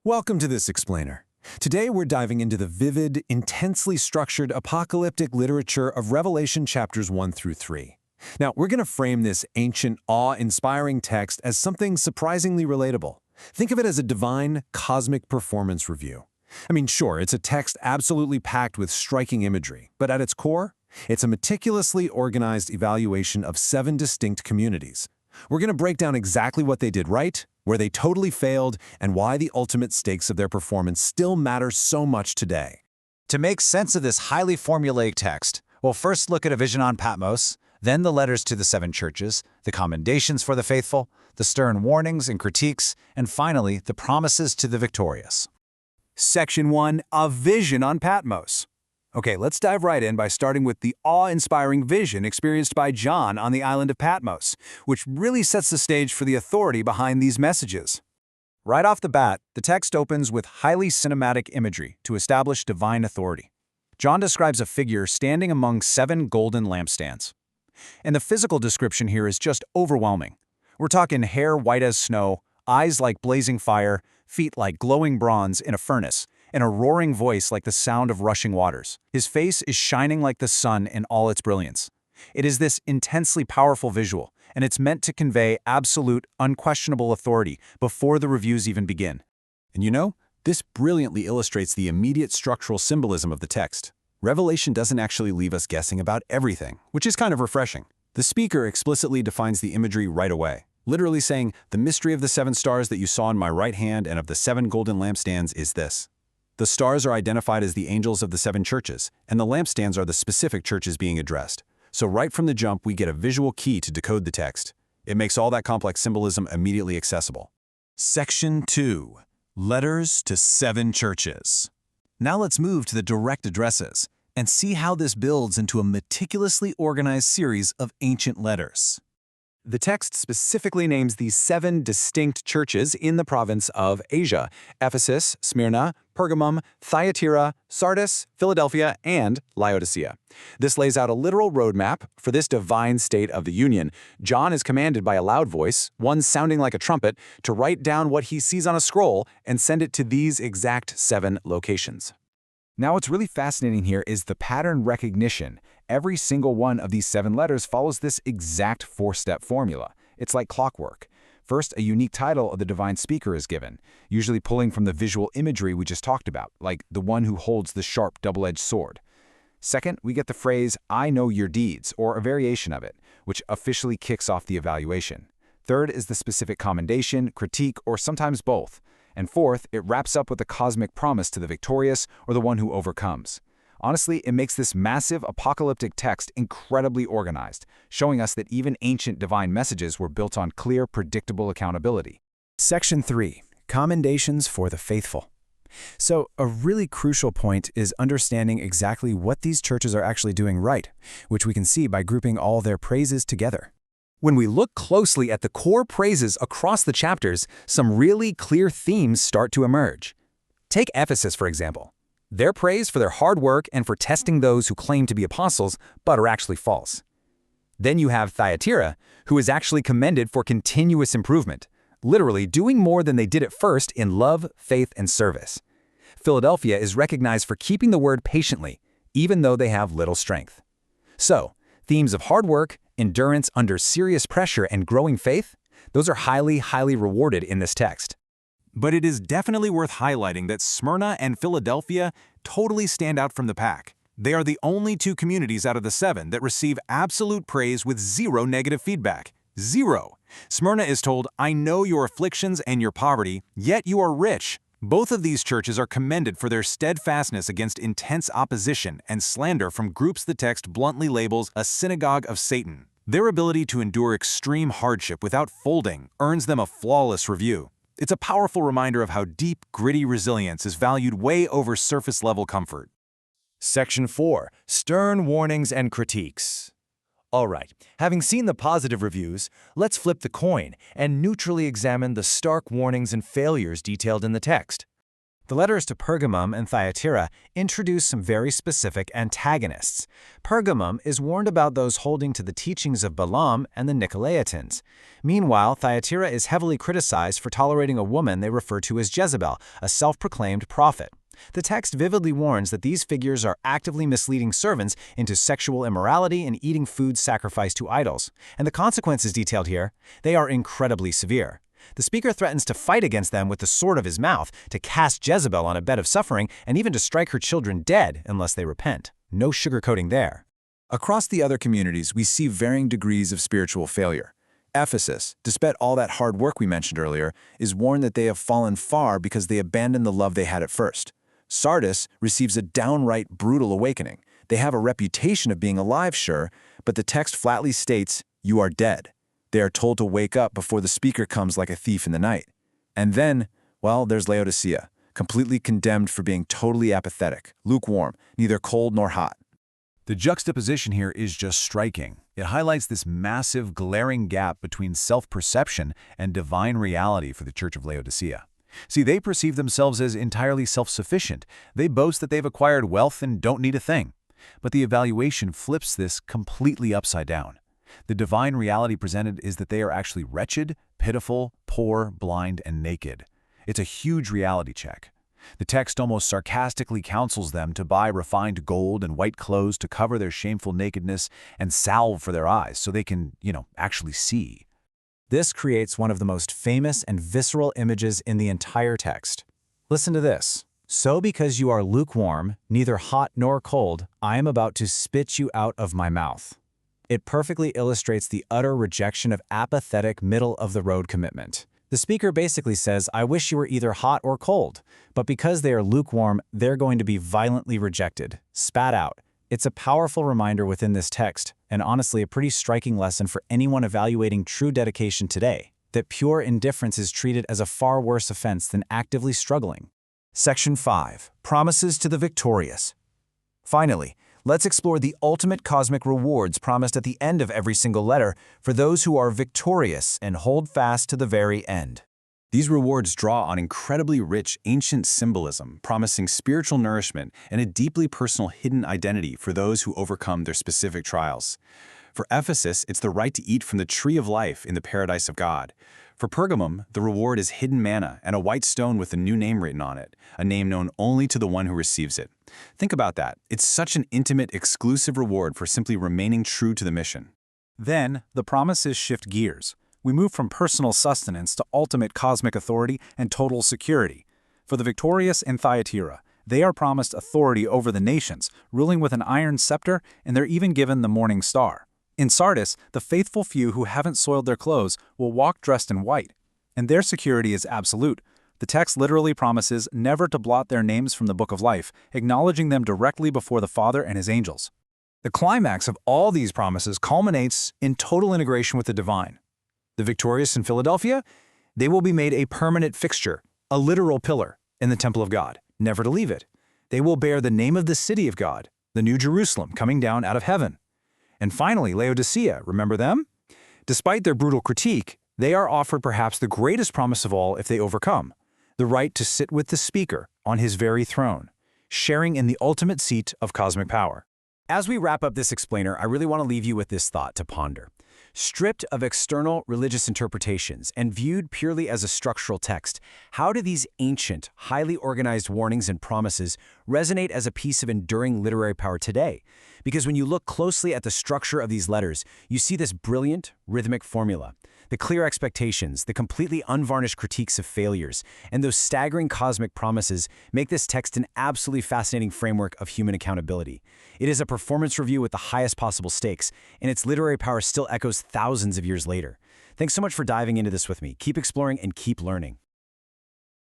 Welcome to this explainer. Today we're diving into the vivid, intensely structured apocalyptic literature of Revelation chapters 1 through 3. Now, we're going to frame this ancient, awe-inspiring text as something surprisingly relatable. Think of it as a divine, cosmic performance review. I mean, sure, it's a text absolutely packed with striking imagery, but at its core, it's a meticulously organized evaluation of 7 distinct communities. We're going to break down exactly what they did right, where they totally failed, and why the ultimate stakes of their performance still matter so much today. To make sense of this highly formulaic text, we'll first look at a vision on Patmos, then the letters to the 7 churches, the commendations for the faithful, the stern warnings and critiques, and finally, the promises to the victorious. Section 1, A Vision on Patmos. Okay, let's dive right in by starting with the awe-inspiring vision experienced by John on the island of Patmos, which really sets the stage for the authority behind these messages. Right off the bat, the text opens with highly cinematic imagery to establish divine authority. John describes a figure standing among 7 golden lampstands. And the physical description here is just overwhelming. We're talking hair white as snow, eyes like blazing fire, feet like glowing bronze in a furnace, and a roaring voice like the sound of rushing waters. His face is shining like the sun in all its brilliance. It is this intensely powerful visual, and it's meant to convey absolute, unquestionable authority before the reviews even begin. And you know, this brilliantly illustrates the immediate structural symbolism of the text. Revelation doesn't actually leave us guessing about everything, which is kind of refreshing. The speaker explicitly defines the imagery right away, literally saying, "The mystery of the 7 stars that you saw in my right hand and of the 7 golden lampstands is this." The stars are identified as the angels of the 7 churches, and the lampstands are the specific churches being addressed. So right from the jump, we get a visual key to decode the text. It makes all that complex symbolism immediately accessible. Section 2. Letters to 7 churches. Now let's move to the direct addresses and see how this builds into a meticulously organized series of ancient letters. The text specifically names these 7 distinct churches in the province of Asia: Ephesus, Smyrna, Pergamum, Thyatira, Sardis, Philadelphia, and Laodicea. This lays out a literal roadmap for this divine state of the union. John is commanded by a loud voice, one sounding like a trumpet, to write down what he sees on a scroll and send it to these exact 7 locations. Now, what's really fascinating here is the pattern recognition. Every single one of these 7 letters follows this exact 4-step formula. It's like clockwork. First, a unique title of the divine speaker is given, usually pulling from the visual imagery we just talked about, like the one who holds the sharp double-edged sword. Second, we get the phrase, "I know your deeds," or a variation of it, which officially kicks off the evaluation. Third is the specific commendation, critique, or sometimes both. And fourth, it wraps up with a cosmic promise to the victorious or the one who overcomes. Honestly, it makes this massive apocalyptic text incredibly organized, showing us that even ancient divine messages were built on clear, predictable accountability. Section 3. Commendations for the faithful. So, a really crucial point is understanding exactly what these churches are actually doing right, which we can see by grouping all their praises together. When we look closely at the core praises across the chapters, some really clear themes start to emerge. Take Ephesus, for example. Their praise for their hard work and for testing those who claim to be apostles but are actually false. Then you have Thyatira, who is actually commended for continuous improvement, literally doing more than they did at first in love, faith, and service. Philadelphia is recognized for keeping the word patiently, even though they have little strength. So, themes of hard work, endurance under serious pressure, and growing faith, those are highly rewarded in this text. But it is definitely worth highlighting that Smyrna and Philadelphia totally stand out from the pack. They are the only 2 communities out of the 7 that receive absolute praise with 0 negative feedback. 0. Smyrna is told, "I know your afflictions and your poverty, yet you are rich." Both of these churches are commended for their steadfastness against intense opposition and slander from groups the text bluntly labels a synagogue of Satan. Their ability to endure extreme hardship without folding earns them a flawless review. It's a powerful reminder of how deep, gritty resilience is valued way over surface-level comfort. Section 4. Stern warnings and critiques. All right, having seen the positive reviews, let's flip the coin and neutrally examine the stark warnings and failures detailed in the text. The letters to Pergamum and Thyatira introduce some very specific antagonists. Pergamum is warned about those holding to the teachings of Balaam and the Nicolaitans. Meanwhile, Thyatira is heavily criticized for tolerating a woman they refer to as Jezebel, a self-proclaimed prophet. The text vividly warns that these figures are actively misleading servants into sexual immorality and eating food sacrificed to idols. And the consequences detailed here, they are incredibly severe. The speaker threatens to fight against them with the sword of his mouth, to cast Jezebel on a bed of suffering, and even to strike her children dead unless they repent. No sugarcoating there. Across the other communities, we see varying degrees of spiritual failure. Ephesus, despite all that hard work we mentioned earlier, is warned that they have fallen far because they abandoned the love they had at first. Sardis receives a downright brutal awakening. They have a reputation of being alive, sure, but the text flatly states, "You are dead." They are told to wake up before the speaker comes like a thief in the night. And then, well, there's Laodicea, completely condemned for being totally apathetic, lukewarm, neither cold nor hot. The juxtaposition here is just striking. It highlights this massive, glaring gap between self-perception and divine reality for the Church of Laodicea. See, they perceive themselves as entirely self-sufficient. They boast that they've acquired wealth and don't need a thing. But the evaluation flips this completely upside down. The divine reality presented is that they are actually wretched, pitiful, poor, blind, and naked. It's a huge reality check. The text almost sarcastically counsels them to buy refined gold and white clothes to cover their shameful nakedness and salve for their eyes so they can, actually see. This creates one of the most famous and visceral images in the entire text. Listen to this. "So because you are lukewarm, neither hot nor cold, I am about to spit you out of my mouth." It perfectly illustrates the utter rejection of apathetic, middle-of-the-road commitment. The speaker basically says, I wish you were either hot or cold, but because they are lukewarm, they're going to be violently rejected, spat out. It's a powerful reminder within this text, and honestly a pretty striking lesson for anyone evaluating true dedication today, that pure indifference is treated as a far worse offense than actively struggling. Section 5. Promises to the victorious. Finally, let's explore the ultimate cosmic rewards promised at the end of every single letter for those who are victorious and hold fast to the very end. These rewards draw on incredibly rich ancient symbolism, promising spiritual nourishment and a deeply personal hidden identity for those who overcome their specific trials. For Ephesus, it's the right to eat from the tree of life in the paradise of God. For Pergamum, the reward is hidden manna and a white stone with a new name written on it, a name known only to the one who receives it. Think about that. It's such an intimate, exclusive reward for simply remaining true to the mission. Then, the promises shift gears. We move from personal sustenance to ultimate cosmic authority and total security. For the victorious in Thyatira, they are promised authority over the nations, ruling with an iron scepter, and they're even given the morning star. In Sardis, the faithful few who haven't soiled their clothes will walk dressed in white, and their security is absolute. The text literally promises never to blot their names from the book of life, acknowledging them directly before the Father and his angels. The climax of all these promises culminates in total integration with the divine. The victorious in Philadelphia, they will be made a permanent fixture, a literal pillar, in the temple of God, never to leave it. They will bear the name of the city of God, the New Jerusalem coming down out of heaven. And finally, Laodicea, remember them? Despite their brutal critique, they are offered perhaps the greatest promise of all if they overcome, the right to sit with the speaker on his very throne, sharing in the ultimate seat of cosmic power. As we wrap up this explainer, I really want to leave you with this thought to ponder. Stripped of external religious interpretations and viewed purely as a structural text, how do these ancient, highly organized warnings and promises resonate as a piece of enduring literary power today? Because when you look closely at the structure of these letters, you see this brilliant, rhythmic formula. The clear expectations, the completely unvarnished critiques of failures, and those staggering cosmic promises make this text an absolutely fascinating framework of human accountability. It is a performance review with the highest possible stakes, and its literary power still echoes thousands of years later. Thanks so much for diving into this with me. Keep exploring and keep learning.